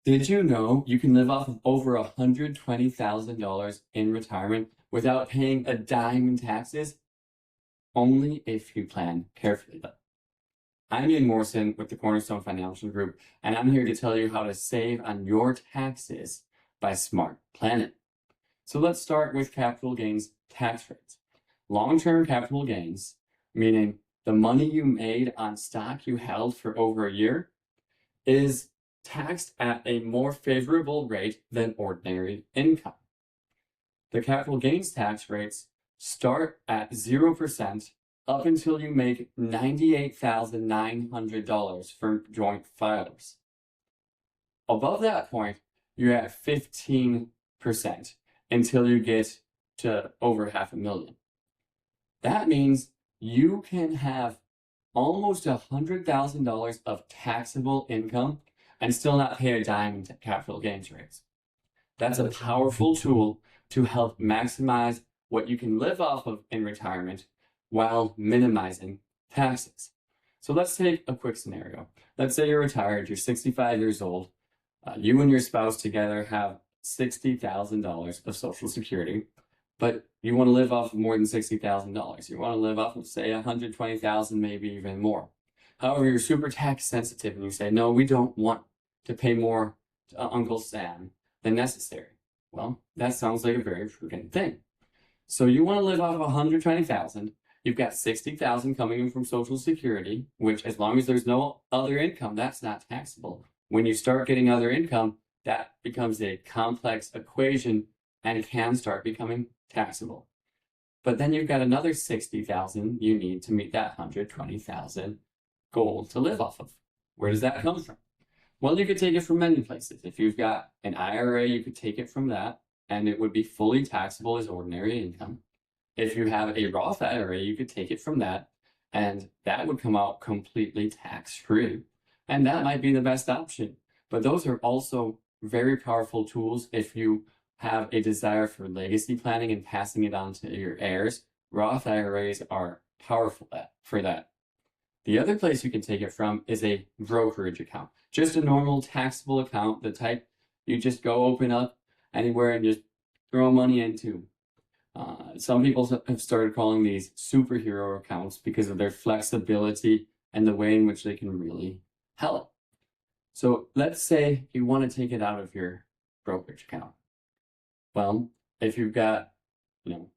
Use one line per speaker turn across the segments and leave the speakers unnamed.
Did you know you can live off of over $120,000 in retirement without paying a dime in taxes? Only if you plan carefully, though. I'm Ian Morrison with the Cornerstone Financial Group, and I'm here to tell you how to save on your taxes by smart planning. So let's start with capital gains tax rates. Long-term capital gains, meaning the money you made on stock you held for over a year, is taxed at a more favorable rate than ordinary income. The capital gains tax rates start at 0% up until you make $98,900 for joint filers. Above that point, you're at 15% until you get to over $500,000. That means you can have almost $100,000 of taxable income and still not pay a dime in capital gains rates. That's a powerful tool to help maximize what you can live off of in retirement while minimizing taxes. So let's take a quick scenario. Let's say you're retired, you're 65 years old, you and your spouse together have $60,000 of Social Security, but you want to live off of more than $60,000. You want to live off of, say, $120,000, maybe even more. However, you're super tax sensitive and you say, no, we don't want to pay more to Uncle Sam than necessary. Well, that sounds like a very prudent thing. So you want to live off of $120,000. You've got $60,000 coming in from Social Security, which, as long as there's no other income, that's not taxable. When you start getting other income, that becomes a complex equation and can start becoming taxable. But then you've got another $60,000 you need to meet that $120,000 goal to live off of. Where does that come from? Well, you could take it from many places. If you've got an IRA, you could take it from that, and it would be fully taxable as ordinary income. If you have a Roth IRA, you could take it from that, and that would come out completely tax-free. And that might be the best option. But those are also very powerful tools if you have a desire for legacy planning and passing it on to your heirs. Roth IRAs are powerful for that. The other place you can take it from is a brokerage account. Just a normal taxable account, the type you just go open up anywhere and just throw money into. Some people have started calling these superhero accounts because of their flexibility and the way in which they can really help. So let's say you want to take it out of your brokerage account. Well, if you've got,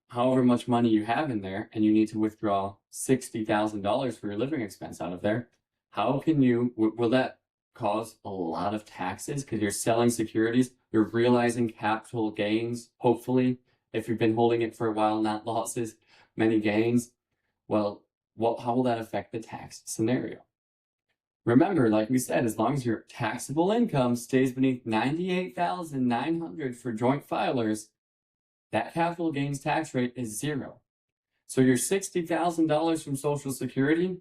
however much money you have in there and you need to withdraw $60,000 for your living expense out of there, how can you, will that cause a lot of taxes because you're selling securities, you're realizing capital gains, hopefully, if you've been holding it for a while, not losses, many gains. Well, how will that affect the tax scenario? Remember, like we said, as long as your taxable income stays beneath $98,900 for joint filers, that capital gains tax rate is 0. So your $60,000 from Social Security,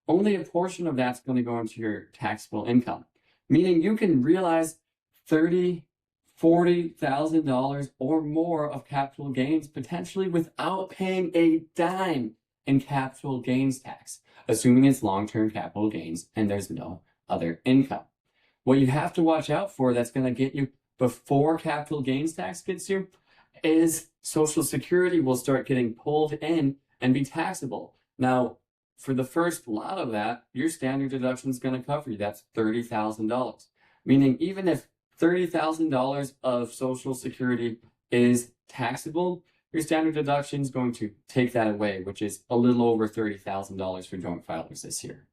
only a portion of that's going to go into your taxable income, meaning you can realize $30,000, $40,000 or more of capital gains potentially without paying a dime in capital gains tax, assuming it's long-term capital gains and there's no other income. What you have to watch out for that's going to get you before capital gains tax gets you is Social Security will start getting pulled in and be taxable. Now, for the first lot of that, your standard deduction is going to cover you. That's $30,000, meaning even if $30,000 of Social Security is taxable, your standard deduction is going to take that away, which is a little over $30,000 for joint filers this year.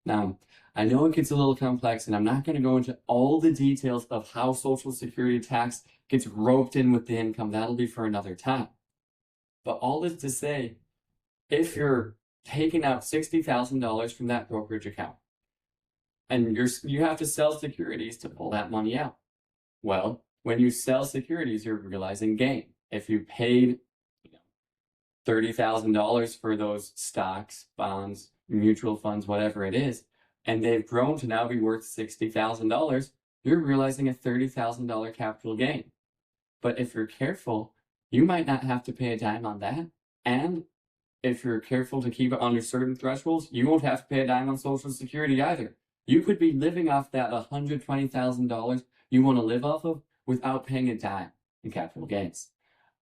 Now, I know it gets a little complex, and I'm not going to go into all the details of how Social Security tax gets roped in with the income. That'll be for another time. But all this to say, if you're taking out $60,000 from that brokerage account, and you have to sell securities to pull that money out. Well, when you sell securities, you're realizing gain. If you paid $30,000 for those stocks, bonds, mutual funds, whatever it is, and they've grown to now be worth $60,000, you're realizing a $30,000 capital gain. But if you're careful, you might not have to pay a dime on that. And if you're careful to keep it under certain thresholds, you won't have to pay a dime on Social Security either. You could be living off that $120,000 you want to live off of without paying a dime in capital gains,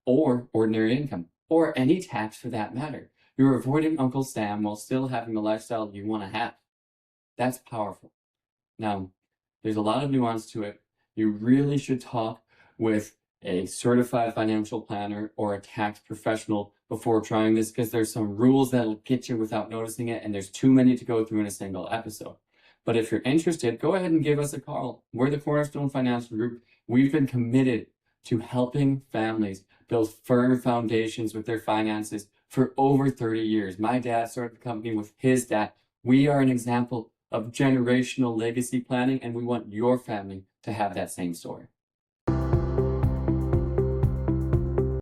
or ordinary income, or any tax for that matter. You're avoiding Uncle Sam while still having the lifestyle you want to have. That's powerful. Now, there's a lot of nuance to it. You really should talk with a certified financial planner or a tax professional before trying this, because there's some rules that'll get you without noticing it, and there's too many to go through in a single episode. But if you're interested, go ahead and give us a call. We're the Cornerstone Financial Group. We've been committed to helping families build firm foundations with their finances for over 30 years. My dad started the company with his dad. We are an example of generational legacy planning, and we want your family to have that same story.